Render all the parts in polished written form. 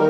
Hello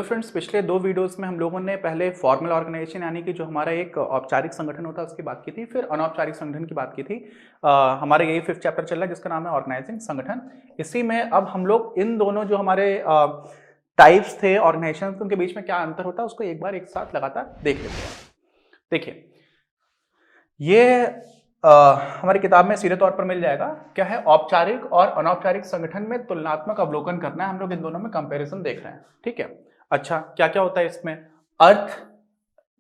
friends, पिछले दो videos में हम लोगों ने पहले फॉर्मल ऑर्गेनाइजेशन यानी कि जो हमारा एक औपचारिक संगठन होता है उसकी बात की थी, फिर अनौपचारिक संगठन की बात की थी। हमारा यही 5th चैप्टर चल रहा है जिसका नाम है ऑर्गेनाइजिंग संगठन। इसी में अब हम लोग इन दोनों जो हमारे टाइप्स थे ऑर्गेनाइजेशन, उनके बीच में क्या अंतर होता है उसको एक बार एक साथ लगातार देख लेते हैं। देखिए, ये हमारी किताब में सीधे तौर पर मिल जाएगा। क्या है? औपचारिक और अनौपचारिक संगठन में तुलनात्मक अवलोकन करना है। हम लोग इन दोनों में कंपैरिजन देख रहे हैं, ठीक है। अच्छा, क्या क्या होता है इसमें? अर्थ,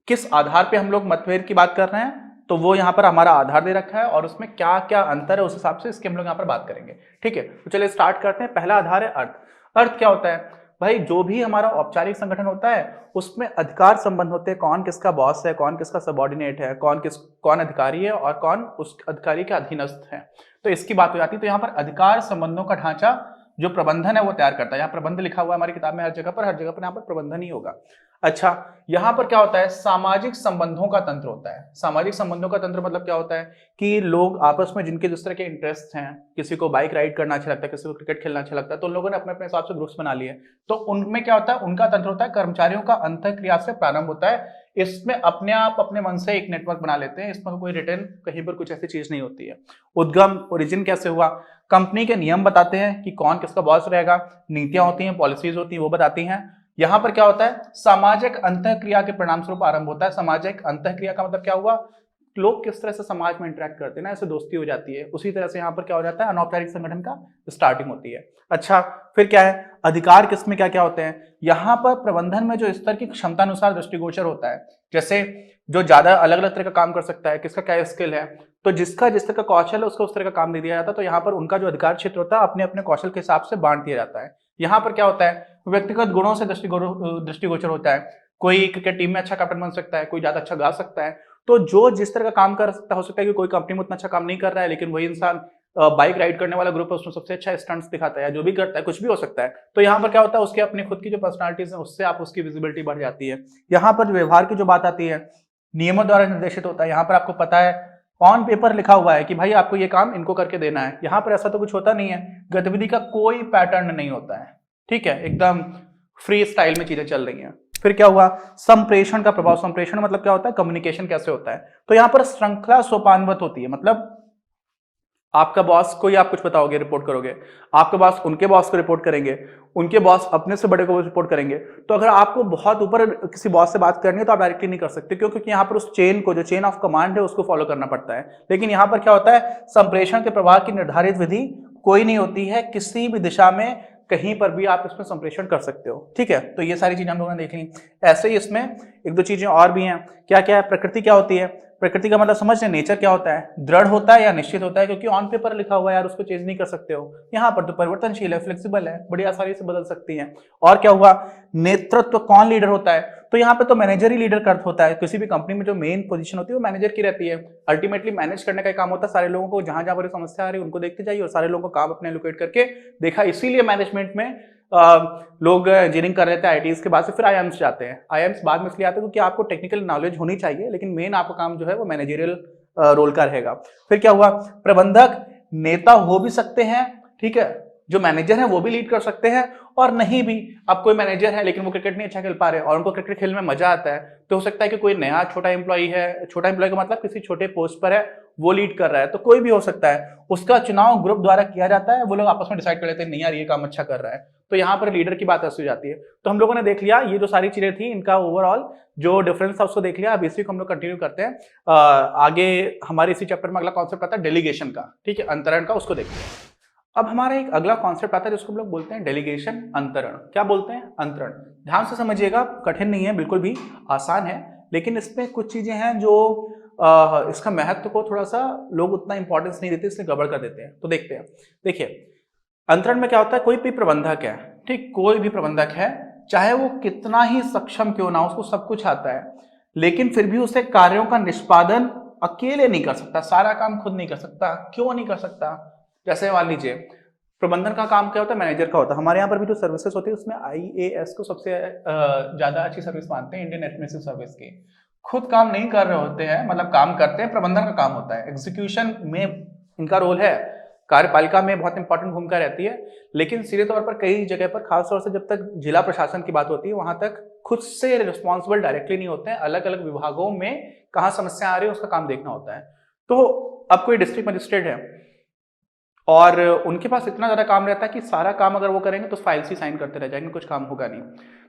किस आधार पे हम लोग मतभेद की बात कर रहे हैं, तो वो यहाँ पर हमारा आधार दे रखा है और उसमें क्या क्या अंतर है उस हिसाब से इसके हम लोग यहाँ पर बात करेंगे, ठीक है। तो चलिए स्टार्ट करते हैं। पहला आधार है अर्थ। अर्थ क्या होता है भाई? जो भी हमारा औपचारिक संगठन होता है उसमें अधिकार संबंध होते हैं। कौन किसका बॉस है, कौन किसका सबॉर्डिनेट है, कौन अधिकारी है और कौन उस अधिकारी के अधीनस्थ है, तो इसकी बात हो जाती है। तो यहाँ पर अधिकार संबंधों का ढांचा जो प्रबंधन है वो तैयार करता है। यहाँ प्रबंध लिखा हुआ है हमारी किताब में, हर जगह पर यहाँ पर प्रबंधन ही होगा। अच्छा, यहां पर क्या होता है? सामाजिक संबंधों का तंत्र होता है। सामाजिक संबंधों का तंत्र मतलब क्या होता है कि लोग आपस में जिनके जिस तरह के इंटरेस्ट हैं, किसी को बाइक राइड करना अच्छा लगता है, किसी को क्रिकेट खेलना अच्छा लगता है, तो उन लोगों ने अपने अपने हिसाब से ग्रुप्स बना लिए। तो उनमें क्या होता है? उनका तंत्र होता है कर्मचारियों का अंतःक्रिया से प्रारंभ होता है। इसमें अपने आप अपने मन से एक नेटवर्क बना लेते हैं। इसमें कोई रिटर्न कहीं पर कुछ ऐसी चीज नहीं होती है। उद्गम, ओरिजिन कैसे हुआ? कंपनी के नियम बताते हैं कि कौन किसका बॉस रहेगा, नीतियां होती हैं, पॉलिसीज होती हैं, वो बताती हैं। यहां पर क्या होता है? सामाजिक अंतःक्रिया के परिणाम स्वरूप आरंभ होता है। सामाजिक अंतःक्रिया का मतलब क्या हुआ? लोग किस तरह से समाज में इंटरेक्ट करते हैं ना, ऐसे दोस्ती हो जाती है। उसी तरह से यहाँ पर क्या हो जाता है? अनौपचारिक संगठन का स्टार्टिंग होती है। अच्छा, फिर क्या है? अधिकार किसमें क्या क्या होते हैं? यहाँ पर प्रबंधन में जो स्तर की क्षमता अनुसार दृष्टिगोचर होता है। जैसे जो ज्यादा अलग अलग तरह का काम कर सकता है, किसका क्या स्किल है, तो जिसका जिस तरह का कौशल है उसको उस तरह का काम दे दिया जाता है। तो यहाँ पर उनका जो अधिकार क्षेत्र होता है अपने अपने कौशल के हिसाब से बांट दिया जाता है। यहाँ पर क्या होता है? व्यक्तिगत गुणों से दृष्टिगोचर होता है। कोई क्रिकेट टीम में अच्छा कैप्टन बन सकता है, कोई ज्यादा अच्छा गा सकता है। तो जो जिस तरह का काम कर सकता, हो सकता है कि कोई कंपनी में उतना अच्छा काम नहीं कर रहा है, लेकिन वही इंसान बाइक राइड करने वाला ग्रुप है, उसमें सबसे अच्छा स्टंट्स दिखाता है, या जो भी करता है, कुछ भी हो सकता है। तो यहाँ पर क्या होता है? उसके अपनी खुद की जो पर्सनालिटीज है उससे आप उसकी विजिबिलिटी बढ़ जाती है। यहाँ पर व्यवहार की जो बात आती है, नियमों द्वारा निर्देशित होता है। यहाँ पर आपको पता है ऑन पेपर लिखा हुआ है कि भाई आपको ये काम इनको करके देना है। यहाँ पर ऐसा तो कुछ होता नहीं है, गतिविधि का कोई पैटर्न नहीं होता है, ठीक है। एकदम फ्री स्टाइल में चीजें चल रही हैं। फिर क्या हुआ? संप्रेषण का प्रभाव। संप्रेषण मतलब क्या होता है? कम्युनिकेशन कैसे होता है? तो यहाँ पर श्रृंखला सोपानवत होती है। मतलब आपका बॉस को ही आप कुछ बताओगे, रिपोर्ट करोगे, आपके बॉस उनके बॉस को रिपोर्ट करेंगे, उनके बॉस अपने से बड़े को रिपोर्ट करेंगे। तो अगर आपको बहुत ऊपर किसी बॉस से बात करनी है तो आप डायरेक्टली नहीं कर सकते, क्यों? क्योंकि यहाँ पर उस चेन को, जो चेन ऑफ कमांड है, उसको फॉलो करना पड़ता है। लेकिन यहाँ पर क्या होता है? संप्रेषण के प्रवाह की निर्धारित विधि कोई नहीं होती है। किसी भी दिशा में कहीं पर भी आप इसमें संप्रेषण कर सकते हो, ठीक है। तो ये सारी चीजें हम लोगों ने देख ली। ऐसे ही इसमें एक दो चीजें और भी हैं। क्या क्या है? प्रकृति क्या होती है? प्रकृति का मतलब समझ रहे? नेचर क्या होता है? दृढ़ होता है या निश्चित होता है? क्योंकि ऑन पेपर लिखा हुआ है यार, उसको चेंज नहीं कर सकते हो। यहाँ पर तो परिवर्तनशील है, फ्लेक्सिबल है, बड़ी आसानी से बदल सकती है। और क्या हुआ? नेतृत्व, कौन लीडर होता है? तो यहाँ पे तो मैनेजर ही लीडर कर होता है। किसी भी कंपनी में जो मेन पोजीशन होती है वो मैनेजर की रहती है। अल्टीमेटली मैनेज करने का काम होता है। सारे लोगों को जहां जहां पर समस्या आ रही है उनको देखते जाइए और सारे लोगों को काम अपने एलोकेट करके देखा। इसीलिए मैनेजमेंट में लोग इंजीनियरिंग कर रहे थे आईटीज के बाद से फिर आईएम्स जाते हैं। आईएम्स बाद में इसलिए आते हैं क्योंकि आपको टेक्निकल नॉलेज होनी चाहिए, लेकिन मेन आपका काम जो है वो मैनेजरियल रोल का रहेगा। फिर क्या हुआ? प्रबंधक नेता हो भी सकते हैं, ठीक है। जो मैनेजर है वो भी लीड कर सकते हैं, और नहीं भी। अब कोई मैनेजर है लेकिन वो क्रिकेट नहीं अच्छा खेल पा रहे और उनको क्रिकेट खेलने में मजा आता है, तो हो सकता है कि कोई नया छोटा एम्प्लॉई है, छोटा एम्प्लॉय का मतलब किसी छोटे पोस्ट पर है, वो लीड कर रहा है। तो कोई भी हो सकता है, उसका चुनाव ग्रुप द्वारा किया जाता है। वो लोग आपस में डिसाइड कर लेते हैं नहीं यार ये काम अच्छा कर रहा है। तो यहाँ पर लीडर की बात ऐसी हो जाती है। तो हम लोगों ने देख लिया ये जो सारी चीजें थी, इनका ओवरऑल जो डिफरेंस था उसको देख लिया। अब इसी को हम लोग कंटिन्यू करते हैं। आगे हमारे इसी चैप्टर में अगला कॉन्सेप्ट आता है डेलीगेशन का, ठीक है, अंतरण का, उसको देखते हैं। अब हमारा एक अगला कॉन्सेप्ट आता है जिसको हम लोग बोलते हैं डेलीगेशन, अंतरण। क्या बोलते हैं? अंतरण। ध्यान से समझिएगा, कठिन नहीं है, बिल्कुल भी आसान है, लेकिन इसमें कुछ चीजें हैं जो इसका महत्व को थोड़ा सा लोग उतना इंपॉर्टेंस नहीं देते, इसलिए गड़बड़ कर देते हैं। तो देखते हैं। देखिए, अंतरण में क्या होता है? कोई भी प्रबंधक है, ठीक, कोई भी प्रबंधक है, चाहे वो कितना ही सक्षम क्यों ना, उसको सब कुछ आता है, लेकिन फिर भी उसे कार्यों का निष्पादन अकेले नहीं कर सकता। सारा काम खुद नहीं कर सकता। क्यों नहीं कर सकता? जैसे मान लीजिए, प्रबंधन का काम क्या होता है? मैनेजर का होता है। हमारे यहाँ पर भी जो सर्विसेज होती है उसमें आईएएस को सबसे ज्यादा अच्छी सर्विस मानते हैं, इंडियन एडमिनिस्ट्रेटिव सर्विस की। खुद काम नहीं कर रहे होते हैं, मतलब काम करते हैं, प्रबंधन का काम होता है, एग्जीक्यूशन में इनका रोल है, कार्यपालिका में बहुत इंपॉर्टेंट भूमिका रहती है। लेकिन सीधे तौर पर कई जगह पर, खासतौर से जब तक जिला प्रशासन की बात होती है, वहां तक खुद से रिस्पॉन्सिबल डायरेक्टली नहीं होते हैं, अलग अलग विभागों में कहाँ समस्या आ रही है उसका काम देखना होता है। तो अब कोई डिस्ट्रिक्ट मजिस्ट्रेट है और उनके पास इतना ज्यादा काम रहता है कि सारा काम अगर वो करेंगे तो फाइल्स ही साइन करते रह जाएंगे, कुछ काम होगा नहीं।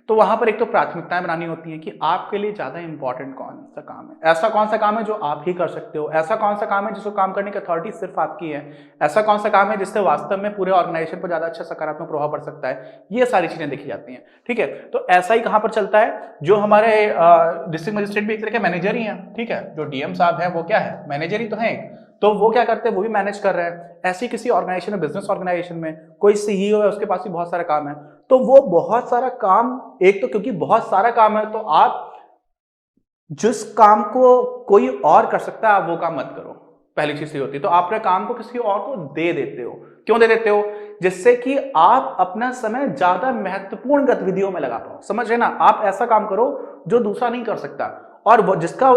तो वहां पर एक तो प्राथमिकताएं बनानी होती है कि आपके लिए ज्यादा इंपॉर्टेंट कौन सा काम है, ऐसा कौन सा काम है जो आप ही कर सकते हो, ऐसा कौन सा काम है जिसको काम करने की अथॉरिटी सिर्फ आपकी है, ऐसा कौन सा काम है जिससे वास्तव में पूरे ऑर्गेनाइजेशन पर ज्यादा अच्छा सकारात्मक प्रभाव पड़ सकता है। ये सारी चीजें देखी जाती हैं, ठीक है। तो ऐसा ही कहां पर चलता है, जो हमारे डिस्ट्रिक्ट मजिस्ट्रेट भी एक तरह के मैनेजर ही हैं, ठीक है। जो डीएम साहब है वो क्या है, मैनेजर ही तो है। तो वो क्या करते हैं, वो भी मैनेज कर रहे हैं। ऐसी किसी ऑर्गेनाइजेशन में, बिजनेस ऑर्गेनाइजेशन में कोई सीईओ है, उसके पास भी बहुत सारा काम है, तो वो बहुत सारा काम, एक तो क्योंकि बहुत सारा काम है तो आप जिस काम को कोई और कर सकता है आप वो काम मत करो, पहली चीज ये होती है। तो आप अपने काम को किसी और को दे देते हो, क्यों दे देते हो, जिससे कि आप अपना समय ज्यादा महत्वपूर्ण गतिविधियों में लगा पाओ, समझ रहे ना। आप ऐसा काम करो जो दूसरा नहीं कर सकता और वो जिसका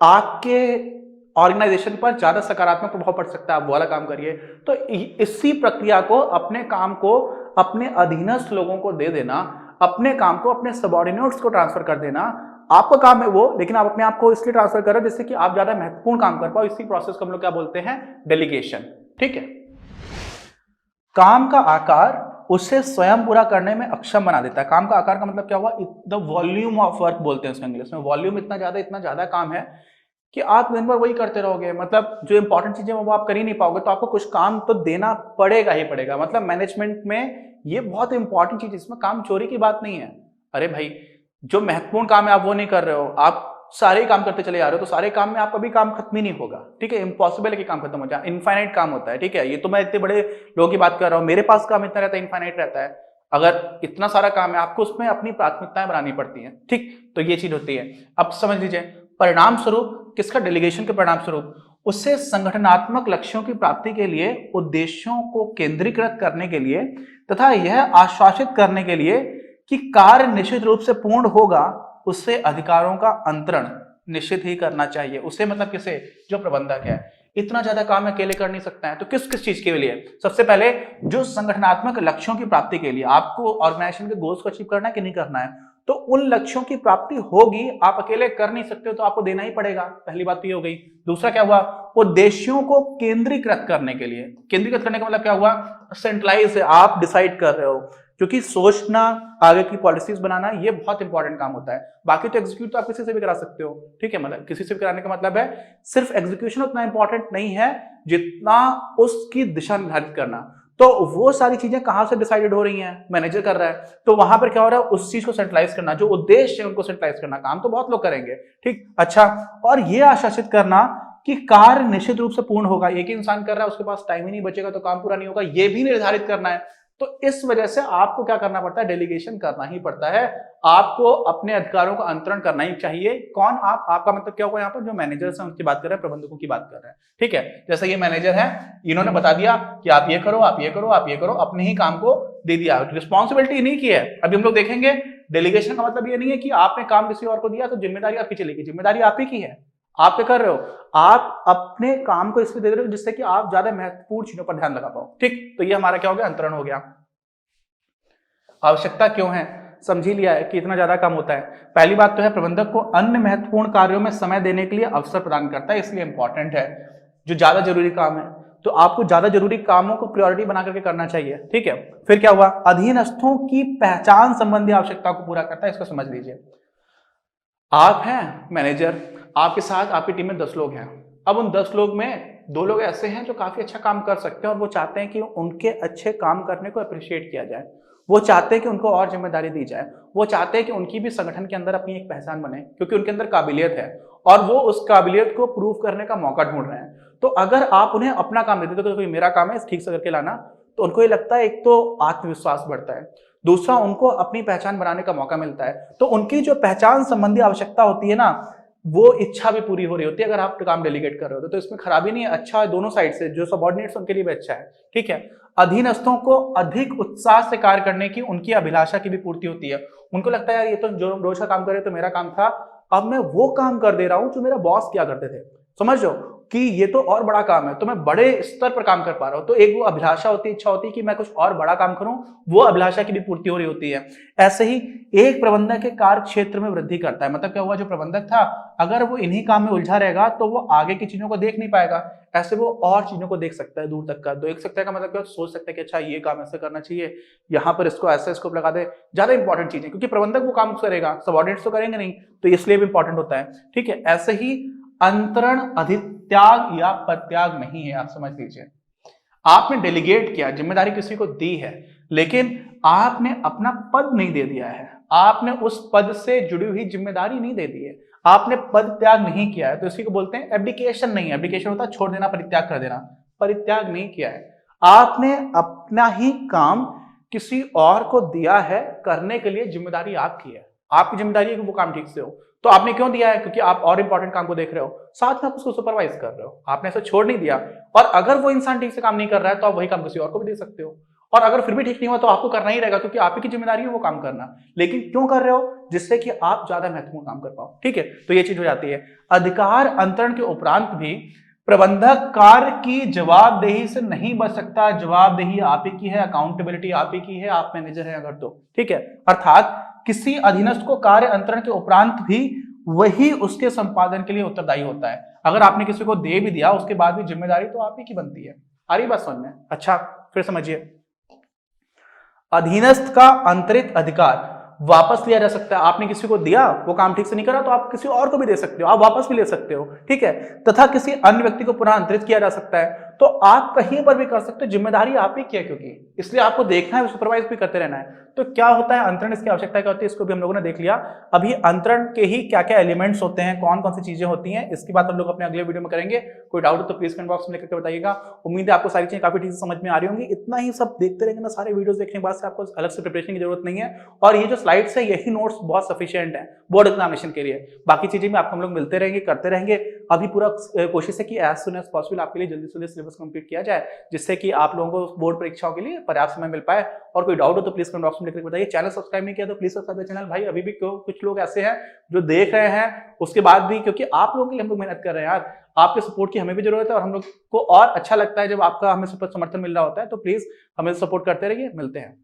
आपके ऑर्गेनाइजेशन पर ज्यादा सकारात्मक प्रभाव पड़ सकता है, आप वो वाला काम करिए। तो इसी प्रक्रिया को, अपने काम को अपने अधीनस्थ लोगों को दे देना, अपने काम को अपने सबऑर्डिनेट्स को ट्रांसफर कर देना, आपका काम है वो, लेकिन आप अपने आप को इसलिए ट्रांसफर कर रहे हो जिससे कि आप ज्यादा महत्वपूर्ण काम कर पाओ। इसी प्रोसेस को हम लोग क्या बोलते हैं, डेलीगेशन, ठीक है। काम का आकार उसे स्वयं पूरा करने में अक्षम बना देता है। काम का आकार का मतलब क्या हुआ, द वॉल्यूम ऑफ वर्क बोलते हैं उसको इंग्लिश में। वॉल्यूम इतना ज्यादा काम है कि आप दिन भर वही करते रहोगे, मतलब जो इंपॉर्टेंट चीजें वो आप कर ही नहीं पाओगे, तो आपको कुछ काम तो देना पड़ेगा ही पड़ेगा। मतलब मैनेजमेंट में ये बहुत इंपॉर्टेंट चीज, इसमें काम चोरी की बात नहीं है। अरे भाई, जो महत्वपूर्ण काम है आप वो नहीं कर रहे हो, आप सारे काम करते चले जा रहे हो, तो सारे काम में आपका भी काम खत्म ही नहीं होगा, ठीक है। इम्पॉसिबल है कि काम खत्म हो जाए, इनफाइनाइट काम होता है, ठीक है। ये तो मैं इतने बड़े लोगों की बात कर रहा हूँ, मेरे पास काम इतना रहता है, इनफाइनाइट रहता है। अगर इतना सारा काम है, आपको उसमें अपनी प्राथमिकताएं बनानी पड़ती हैं, ठीक। तो ये चीज होती है। अब समझ लीजिए, परिणाम स्वरूप किसका, डेलीगेशन के परिणाम स्वरूप उससे संगठनात्मक लक्ष्यों की प्राप्ति के लिए, उद्देश्यों को केंद्रीकृत करने के लिए तथा यह आश्वासित करने के लिए कि कार्य निश्चित रूप से पूर्ण होगा, उससे अधिकारों का अंतरण निश्चित ही करना चाहिए। उसे मतलब किसे, जो प्रबंधक है। इतना ज्यादा काम अकेले कर नहीं सकता है, तो किस किस चीज के लिए, सबसे पहले जो संगठनात्मक लक्ष्यों की प्राप्ति के लिए, आपको ऑर्गेनाइजेशन के गोल्स को अचीव करना है कि नहीं करना है, तो उन लक्ष्यों की प्राप्ति होगी, आप अकेले कर नहीं सकते हो, तो आपको देना ही पड़ेगा। पहली बात तो ये हो गई। दूसरा क्या हुआ, उद्देश्यों को केंद्रीकृत करने के लिए, केंद्रीकृत करने का मतलब क्या हुआ, सेंट्रलाइज है, आप डिसाइड कर रहे हो, क्योंकि सोचना, आगे की पॉलिसीज बनाना, ये बहुत इंपॉर्टेंट काम होता है। बाकी तो एग्जीक्यूट तो आप किसी से भी करा सकते हो, ठीक है। मतलब किसी से भी कराने का मतलब है, सिर्फ एग्जीक्यूशन उतना इंपॉर्टेंट नहीं है जितना उसकी दिशा निर्धारित करना। तो वो सारी चीजें कहां से डिसाइडेड हो रही हैं, मैनेजर कर रहा है, तो वहां पर क्या हो रहा है, उस चीज को सेंट्रलाइज करना, जो उद्देश्य है उनको सेंट्रलाइज करना। काम तो बहुत लोग करेंगे, ठीक, अच्छा। और ये आश्वासित करना कि कार्य निश्चित रूप से पूर्ण होगा, एक ही इंसान कर रहा है, उसके पास टाइम ही नहीं बचेगा तो काम पूरा नहीं होगा, ये भी निर्धारित करना है। तो इस वजह से आपको क्या करना पड़ता है, डेलीगेशन करना ही पड़ता है। आपको अपने अधिकारों का अंतरण करना ही चाहिए। कौन, आप, आपका मतलब क्या होगा, यहाँ पर जो मैनेजर्स हैं उनकी बात कर रहे हैं, प्रबंधकों की बात कर रहे हैं, ठीक है। जैसे ये मैनेजर है, इन्होंने बता दिया कि आप ये करो, आप ये करो, आप ये करो, अपने ही काम को दे दिया, रिस्पॉन्सिबिलिटी नहीं की है। अभी हम लोग देखेंगे, डेलीगेशन का मतलब ये नहीं है कि आपने काम किसी और को दिया तो जिम्मेदारी आपकी चलेगी, जिम्मेदारी आप ही की है, आप क्या कर रहे हो, आप अपने काम को इसलिए दे रहे हो जिससे कि आप ज्यादा महत्वपूर्ण चीजों पर ध्यान लगा पाओ, ठीक। तो ये हमारा क्या हो गया, अंतरण हो गया। आवश्यकता क्यों है, समझ ही लिया है कि इतना ज्यादा काम होता है। पहली बात तो है, प्रबंधक को अन्य महत्वपूर्ण कार्यों में समय देने के लिए अवसर प्रदान करता है, इसलिए इंपॉर्टेंट है। जो ज्यादा जरूरी काम है तो आपको ज्यादा जरूरी कामों को प्रायोरिटी बना करके करना चाहिए, ठीक है। फिर क्या हुआ, अधीनस्थों की पहचान संबंधी आवश्यकता को पूरा करता है, इसको समझ लीजिए। आप हैं मैनेजर, आपके साथ आपकी टीम में 10 लोग हैं। अब उन 10 लोग में 2 लोग ऐसे हैं जो काफी अच्छा काम कर सकते हैं और वो चाहते हैं कि उनके अच्छे काम करने को अप्रिशिएट किया जाए, वो चाहते हैं कि उनको और जिम्मेदारी दी जाए, वो चाहते हैं कि उनकी भी संगठन के अंदर अपनी एक पहचान बने, क्योंकि उनके अंदर काबिलियत है और वो उस काबिलियत को प्रूव करने का मौका ढूंढ रहे हैं। तो अगर आप उन्हें अपना काम देते तो कोई मेरा काम है ठीक से करके लाना, तो उनको ये लगता है, एक तो आत्मविश्वास बढ़ता है, दूसरा उनको अपनी पहचान बनाने का मौका मिलता है। तो उनकी जो पहचान संबंधी आवश्यकता होती है ना, वो इच्छा भी पूरी हो रही होती है अगर आप काम डेलीगेट कर रहे हो तो इसमें खराबी नहीं है, अच्छा है दोनों साइड से, जो सबऑर्डिनेट्स उनके लिए भी अच्छा है, ठीक है। अधीनस्थों को अधिक उत्साह से कार्य करने की उनकी अभिलाषा की भी पूर्ति होती है। उनको लगता है यार ये तो जो रोज का काम करे तो मेरा काम था, अब मैं वो काम कर दे रहा हूं जो मेरा बॉस किया करते थे। समझ लो कि ये तो और बड़ा काम है, तो मैं बड़े स्तर पर काम कर पा रहा हूं। तो एक वो अभिलाषा होती है, इच्छा होती है कि मैं कुछ और बड़ा काम करूं, वो अभिलाषा की भी पूर्ति हो रही होती है। ऐसे ही एक प्रबंधक के कार्य क्षेत्र में वृद्धि करता है। मतलब क्या हुआ, जो प्रबंधक था अगर वो इन्हीं काम में उलझा रहेगा तो वो आगे की चीजों को देख नहीं पाएगा। ऐसे वो और चीजों को देख सकता है, दूर तक का देख सकता है का मतलब क्या, सोच सकता है कि अच्छा ये काम ऐसे करना चाहिए, यहाँ पर इसको ऐसा स्कोप लगा दे। ज्यादा इंपॉर्टेंट चीज है, क्योंकि प्रबंधक वो काम करेगा, सबऑर्डिनेट्स तो करेंगे नहीं, तो इसलिए भी इंपॉर्टेंट होता है। ठीक है, ऐसे ही अंतरण अधित्याग या प्रत्याग नहीं है। आप समझ लीजिए, आपने डेलीगेट किया, जिम्मेदारी किसी को दी है, लेकिन आपने अपना पद नहीं दे दिया है, आपने उस पद से जुड़ी हुई जिम्मेदारी नहीं दे दी है, आपने पद त्याग नहीं किया है, तो इसी को बोलते हैं एब्डिकेशन। नहीं है, एब्डिकेशन होता है छोड़ देना, परित्याग कर देना। परित्याग नहीं किया है, आपने अपना ही काम किसी और को दिया है करने के लिए। जिम्मेदारी आपकी है, आपकी जिम्मेदारी है कि वो काम ठीक से हो। तो आपने क्यों दिया है, क्योंकि आप और इंपॉर्टेंट काम को देख रहे हो, साथ में आप उसको सुपरवाइज कर रहे हो, आपने ऐसा छोड़ नहीं दिया। और अगर वो इंसान ठीक से काम नहीं कर रहा है तो आप वही काम किसी और को भी दे सकते हो, और अगर फिर भी ठीक नहीं हुआ तो आपको करना ही रहेगा, क्योंकि आप ही की जिम्मेदारी है वो काम करना। लेकिन क्यों कर रहे हो, जिससे कि आप ज्यादा महत्वपूर्ण काम कर पाओ। ठीक है, तो ये चीज हो जाती है। अधिकार अंतरण के उपरांत भी प्रबंधक कार्य की जवाबदेही से नहीं बच सकता। जवाबदेही आप ही की है, अकाउंटेबिलिटी आप ही की है, आप मैनेजर हैं अगर तो। ठीक है, अर्थात किसी अधीनस्थ को कार्य अंतरण के उपरांत भी वही उसके संपादन के लिए उत्तरदायी होता है। अगर आपने किसी को दे भी दिया, उसके बाद भी जिम्मेदारी तो आप ही की बनती है। आ रही बात समझ में? अच्छा, फिर समझिए, अधीनस्थ का अंतरित अधिकार वापस लिया जा सकता है। आपने किसी को दिया, वो काम ठीक से नहीं करा, तो आप किसी और को भी दे सकते हो, आप वापस भी ले सकते हो। ठीक है, तथा किसी अन्य व्यक्ति को पुनः अंतरित किया जा सकता है। तो आप कहीं पर भी कर सकते हो, जिम्मेदारी आप ही की है, क्योंकि इसलिए आपको देखना है, सुपरवाइज भी करते रहना है। तो क्या होता है अंतरण, इसकी आवश्यकता क्या होती है, इसको भी हम लोगों ने देख लिया। अभी अंतरण के ही क्या क्या एलिमेंट्स होते हैं, कौन कौन सी चीजें होती हैं, इसकी बात हम लोग अपने अगले वीडियो में करेंगे। कोई डाउट हो तो प्लीज कमेंट बॉक्स में लिखकर बताइएगा। उम्मीद है आपको सारी चीजें काफी ठीक से समझ में आ रही होंगी। इतना ही सब देखते रहेंगे ना, सारे वीडियोस देखने के बाद से आपको अलग से प्रिपरेशन की जरूरत नहीं है। और ये जो स्लाइड्स है, यही नोट्स बहुत सफिशिएंट है बोर्ड एग्जामिनेशन के लिए। बाकी चीजें में आपको हम लोग मिलते रहेंगे, करते रहेंगे। अभी पूरा कोशिश है कि एज सुन एज पॉसिबल आपके लिए जल्दी से जल्दी सिलेबस कंप्लीट किया जाए, जिससे कि आप लोगों को बोर्ड परीक्षाओं के लिए पर्याप्त समय मिल पाए। और कोई डाउट हो तो प्लीज कमेंट बॉक्स में लिखकर बताइए। चैनल सब्सक्राइब नहीं किया तो प्लीज सब्सक्राइब चैनल। भाई अभी भी कुछ लोग ऐसे हैं जो देख रहे हैं उसके बाद भी, क्योंकि आप लोगों के लिए हम लोग मेहनत कर रहे हैं यार, आपके सपोर्ट की हमें भी जरूरत है। और हम लोग को और अच्छा लगता है जब आपका हमें समर्थन मिल रहा होता है। तो प्लीज हमें सपोर्ट करते रहिए, मिलते हैं।